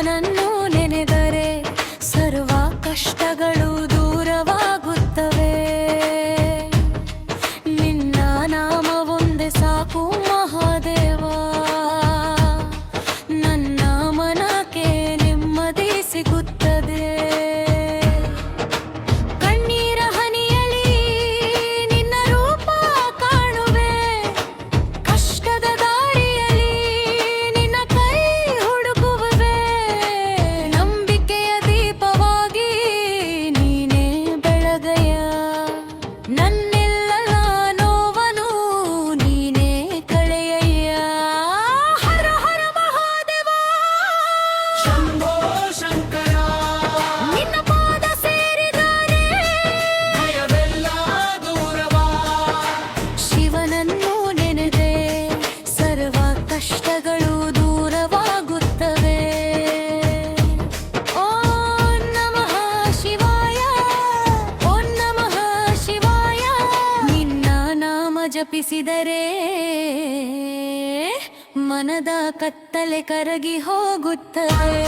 ಶಿವನನ್ನು ನೆನೆದರೆ ಸರ್ವ ಕಷ್ಟಗಳು ದೂರವಾಗುತ್ತವೆ. ನಿನ್ನ ನಾಮ ಒಂದೇ ಸಾಕು ಮಹಾದೇವ, ನನ್ನ ಮನಕ್ಕೆ ನೆಮ್ಮದಿ ಸಿಗುತ್ತದೆ. ಕಣ್ಣೀರ ಹನಿಯಲಿ ನಿನ್ನ ರೂಪ ಕಾಣುವೆ, ಕಷ್ಟದ ದಾರಿಯಲ್ಲಿ ನಿನ್ನ ಕೈ ಹುಡುಕುವೆ. ನಂಬಿಕೆಯ ದೀಪವಾಗಿ ನೀನೇ ಬೆಳಗಯ್ಯ, ನನ್ನೆಲ್ಲ ನೋವನು ನೀನೇ ಕಳೆಯಯ್ಯ. ಹರ ಹರ ಮಹಾದೇವ ಶಂಭೋ ಶಂಕರ, ನಿನ್ನ ಪಾದ ಸೇರಿದರೆ ಭಯವೆಲ್ಲ ದೂರವಾ. ಶಿವನನ್ನು ನೆನೆದೆ ಸರ್ವ ಕಷ್ಟಗಳು ದೂರವಾಗುತ್ತವೆ. ಓಂ ನಮಃ ಶಿವಾಯ, ಓಂ ನಮಃ ಶಿವಾಯ. ನಿನ್ನ ನಾಮ ಜಪಿಸಿದರೆ ಮನದ ಕತ್ತಲೆ ಕರಗಿ ಹೋಗುತ್ತದೆ.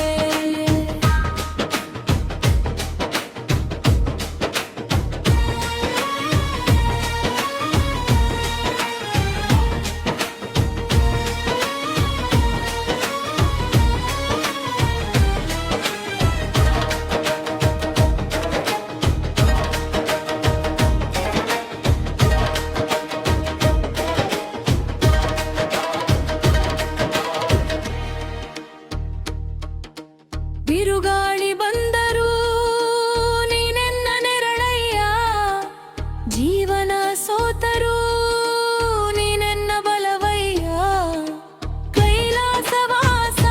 ಬಿರುಗಾಳಿ ಬಂದರೂ ನೀನೆನ್ನ ನೆರಳಯ್ಯ, ಜೀವನ ಸೋತರೂ ನೀನೆನ್ನ ಬಲವಯ್ಯ. ಕೈಲಾಸವಾಸ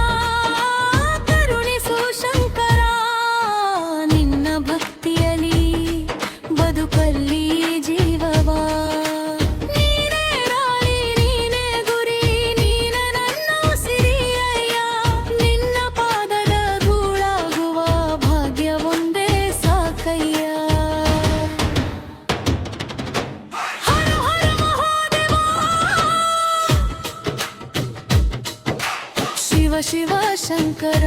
ಕರುಣಿಸು ಶಂಕರ, ನಿನ್ನ ಭಕ್ತಿಯಲಿ ಬದುಕಲ್ಲಿ ಜೀವವಾ. ನೀನೇ ರಾಣಿ, ನೀನೇ ಗುರಿ, ನೀನೇ ನನ್ನ ಸಿರಿಯಯ್ಯ. ನಿನ್ನ ಪಾದದ ಧೂಳಾಗುವ ಭಾಗ್ಯ ಒಂದೇ ಸಾಕಯ್ಯ. ಹರ ಹರ ಮಹಾದೇವ, ಶಿವ ಶಿವ ಶಂಕರ.